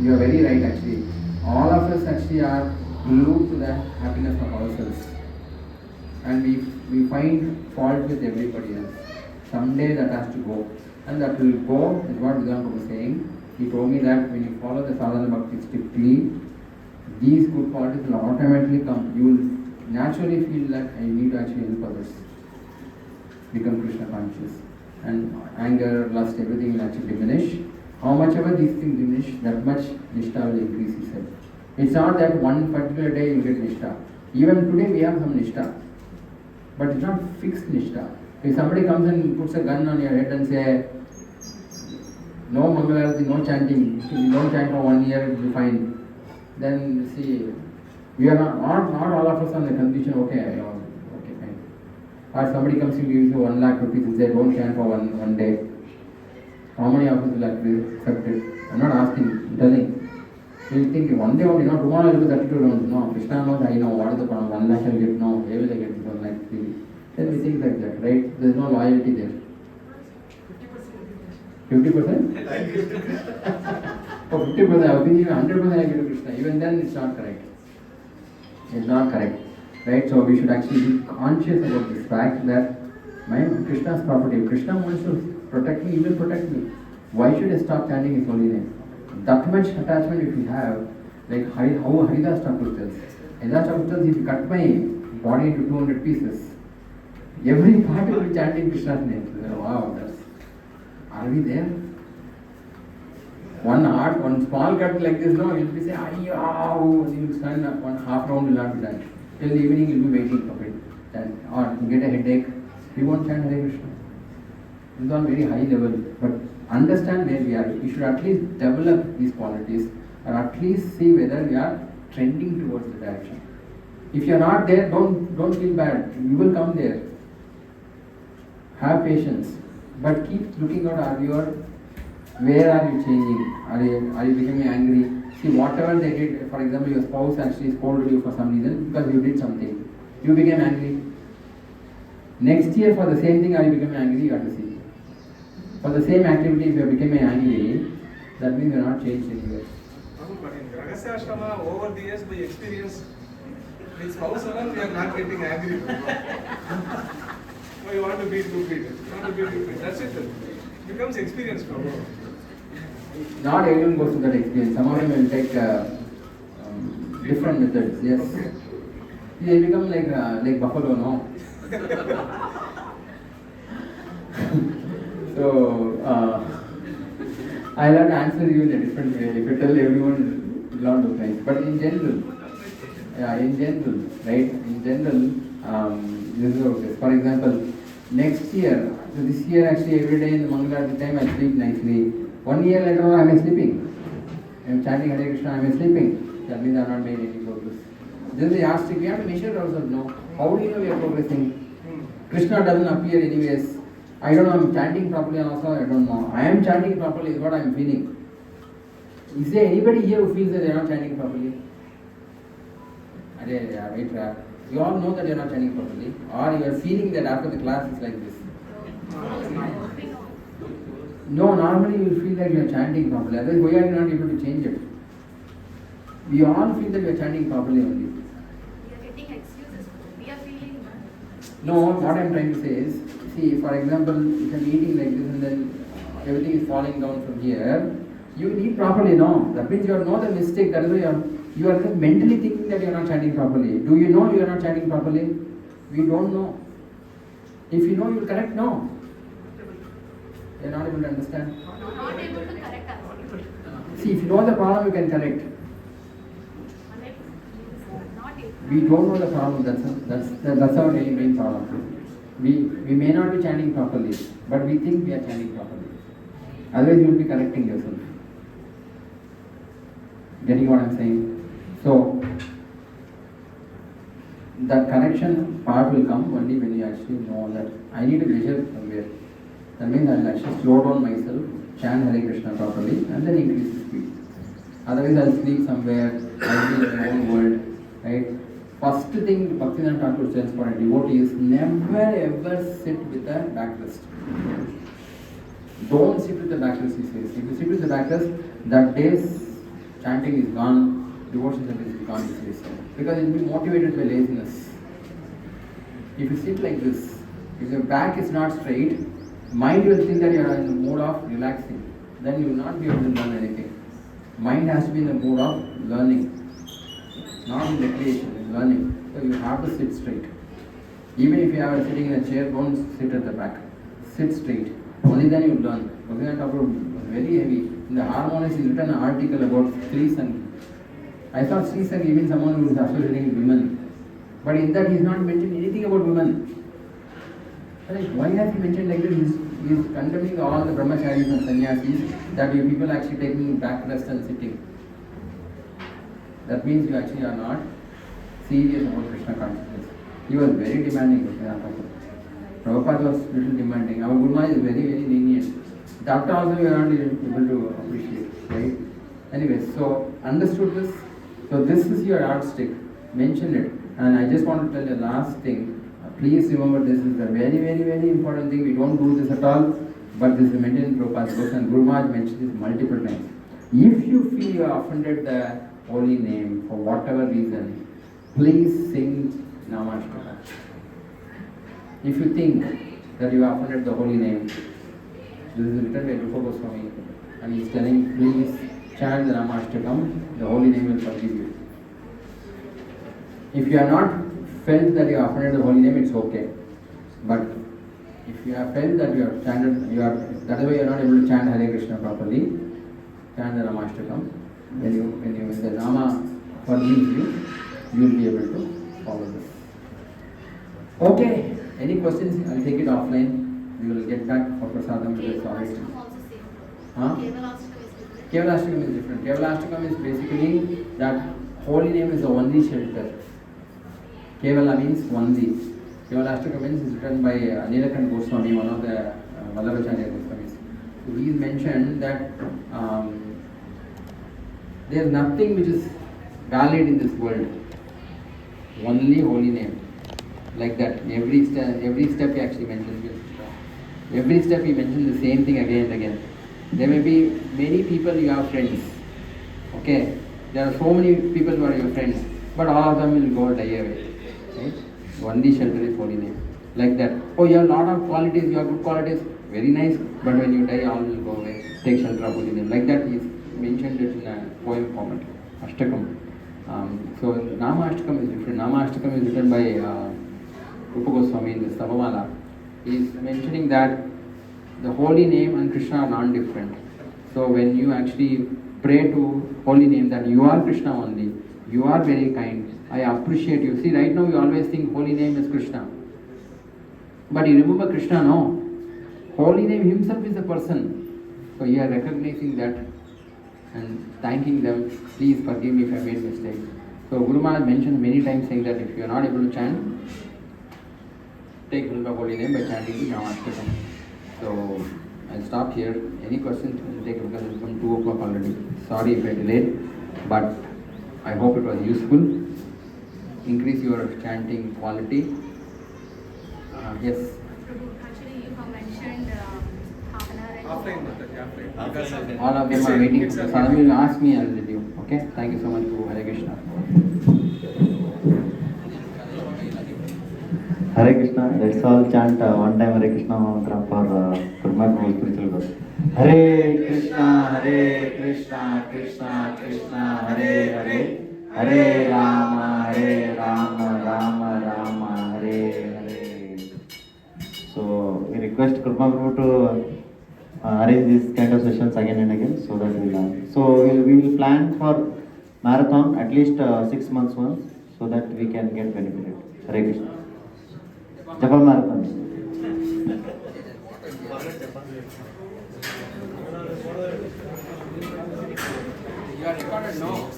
you are very right actually. All of us actually are glued to the happiness of ourselves. And we find fault with everybody else. Someday that has to go. And that will go, is what Gauranga was saying. He told me that when you follow the sadhana bhakti strictly, these good qualities will automatically come. You will naturally feel that I need to actually help others. Become Krishna conscious. And anger, lust, everything will actually diminish. How much ever these things diminish, that much Nishtha will increase, he said. It's not that one particular day you get Nishtha. Even today we have some Nishtha. But it's not fixed Nishtha. If somebody comes and puts a gun on your head and say, no Mangalarati, no chanting, you don't chant for 1 year, you'll be fine. Then see, we are not all of us on the condition, okay, fine. Or somebody comes and gives you 1 lakh rupees and says, don't chant for one day. How many of us will actually accept it? I'm not asking, I'm telling. You'll think, one day only, no, tomorrow I'll do 32 rounds. No, Krishna knows, I know, what is the problem? 1 lakh I'll get, no, where will I get 1 lakh? Then we think like that, right? There's no loyalty there. 50%? Oh, 50%, I was thinking 100% I give to Krishna. Even then it's not correct. It's not correct. Right? So we should actually be conscious about this fact that my Krishna's property. If Krishna wants to protect me, he will protect me. Why should I stop chanting his holy name? That much attachment if you have, like how Haridas Thakur tells. Haridas Thakur tells, if you cut my body into 200 pieces, every part will be chanting Krishna's name. So, wow, are we there? One small cut like this, no, you'll be saying, ayyaw, and you'll stand up, 1/2 round will not be done. Till the evening you'll be waiting for it. Or you get a headache, you won't chant Hare Krishna. It's on very high level. But understand where we are. We should at least develop these qualities or at least see whether we are trending towards the direction. If you are not there, don't feel bad. You will come there. Have patience. But keep looking out, where are you changing? Are you becoming angry? See, whatever they did, for example, your spouse actually scolded you for some reason because you did something. You became angry. Next year for the same thing, are you becoming angry? You have to see. For the same activity, if you are becoming angry, that means you are not changed anywhere. But in Rahasya Ashrama, over the years, by experience, with spouse alone, we are not getting angry. Oh, you want to beat, do beat. You want to beat, do beat. That's it. It becomes experience now. Not everyone goes to that experience. Some of them will take different methods. Yes. Okay. They become like buffalo, no? So I'll have to answer you in a different way. If you tell everyone, it will not look nice. But in general, right? In general, this is okay. For example, next year, so this year actually every day in the Mangalarati time I sleep nicely. 1 year later on I am sleeping. I am chanting Hare Krishna, I am sleeping. That means I have not made any progress. This is the yardstick. We have to measure ourselves now. How do you know we are progressing? Krishna doesn't appear anyways. I don't know, I am chanting properly also, I don't know. I am chanting properly is what I am feeling. Is there anybody here who feels that they are not chanting properly? Wait, you all know that you are not chanting properly, or you are feeling that after the class is like this. No, normally you will feel that you are chanting properly, otherwise why are you not able to change it? We all feel that we are chanting properly only. We are getting excuses. We are feeling No, what I am trying to say is, see, for example, if you are eating like this and then everything is falling down from here, you eat properly, no? That means you know the mistake, that is why you are mentally thinking that you are not chanting properly. Do you know you are not chanting properly? We don't know. If you know, you will correct. No. You are not able to understand. Not able to correct us. See, if you know the problem, you can correct. Like, not able. We don't know the problem. That's our really main problem. We may not be chanting properly, but we think we are chanting properly. Otherwise, you will be correcting yourself. Getting what I'm saying? So, that correction part will come only when you actually know that I need to measure somewhere. That means I will actually slow down myself, chant Hare Krishna properly, and then increase the speed. Otherwise, I'll sleep somewhere, I'll be in my own world, right? First thing Bhaktivinoda Thakur says for a devotee is never ever sit with a backrest. Don't sit with the backrest, he says. If you sit with the backrest, that day's chanting is gone, devotion service is gone, he says. Because it will be motivated by laziness. If you sit like this, if your back is not straight, mind will think that you are in the mood of relaxing. Then you will not be able to learn anything. Mind has to be in the mood of learning, not in recreation, in learning. So you have to sit straight. Even if you are sitting in a chair, don't sit at the back. Sit straight. Only then you learn. Bhaktivinoda Thakur was very heavy. In the Harmonies, he written an article about Sri Sangi. I thought Sri Sangi means someone who is associating with women. But in that he has not mentioned anything about women. Like, why has he mentioned like this? He is condemning all the brahmacharis and sannyasis that you people actually taking back rest and sitting. That means you actually are not serious about Krishna consciousness. He was very demanding. Prabhupada was little demanding. Our Guru Maharaj is very, very lenient. That also we are not able to appreciate, right? Anyway, so understood this. So this is your yardstick. Mention it. And I just want to tell the last thing. Please remember, this is a very, very, very important thing. We don't do this at all, but this is mentioned in Prabhupada's books, and Guru Maharaj mentioned this multiple times. If you feel you have offended the holy name for whatever reason, please sing Namashtaka. If you think that you have offended the holy name, this is written by Rupa Goswami, and he is telling, please chant the Namashtakam, the holy name will forgive you. If you are not felt that you have offended the holy name, it's okay. But if you have felt that you have chanted, that is why you are not able to chant Hare Krishna properly, chant the Namashtakam. When the Nama forgives you, you will be able to follow this. Okay. Any questions? I will take it offline. We will get back for prasadam with the solid. Kevalastakam also same. Huh? Kevalastakam is different. Kevalastakam is different. Kevalastakam is basically that holy name is the only shelter. Kevala means only. Kevalastakam means is written by Nilakanta Goswami, one of the Vallabhacharya Goswamis. So he mentioned that there is nothing which is valid in this world. Only holy name. Like that. Every step he actually mentions. Every step he mentions the same thing again and again. There may be many people you have friends. Okay. There are so many people who are your friends, but all of them will go die away. Right? Only shelter is holy name. Like that. Oh, you have a lot of qualities, you have good qualities, very nice, but when you die, all will go away. Take shelter of holy name. Like that, he mentioned it in a poem format. Ashtakam. So Nama Ashtakam is different. Nama Ashtakam is written by Rupa Goswami in the Savamala. He is mentioning that the holy name and Krishna are non-different. So when you actually pray to holy name that you are Krishna only, you are very kind, I appreciate you. See, right now we always think holy name is Krishna. But you remember Krishna, no? Holy name himself is a person. So you are recognizing that and thanking them. Please forgive me if I made mistakes. So Guru Maharaj mentioned many times saying that if you are not able to chant, take the holy name by chanting the Namashtakam. So I'll stop here. Any questions? We'll take it because it's come 2 o'clock already. Sorry if I delayed, but I hope it was useful. Increase your chanting quality. Yes. Actually, you have mentioned half an hour. Offline. Because All of them are waiting. So Sadam will ask me, I'll tell you. Okay? Thank you so much to Hare Krishna. Hare Krishna. Let's all chant one time Hare Krishna mantra for Kripamoya spiritual growth. Hare Krishna, Krishna Krishna, Hare Hare, Hare Rama, Rama Rama, Hare Hare Hare. So we request Kripamoya to arrange these kind of sessions again and again so that we'll learn. So we'll plan for marathon at least 6 months once so that we can get benefited. Hare Krishna. Japa marathon. You are recorded, no?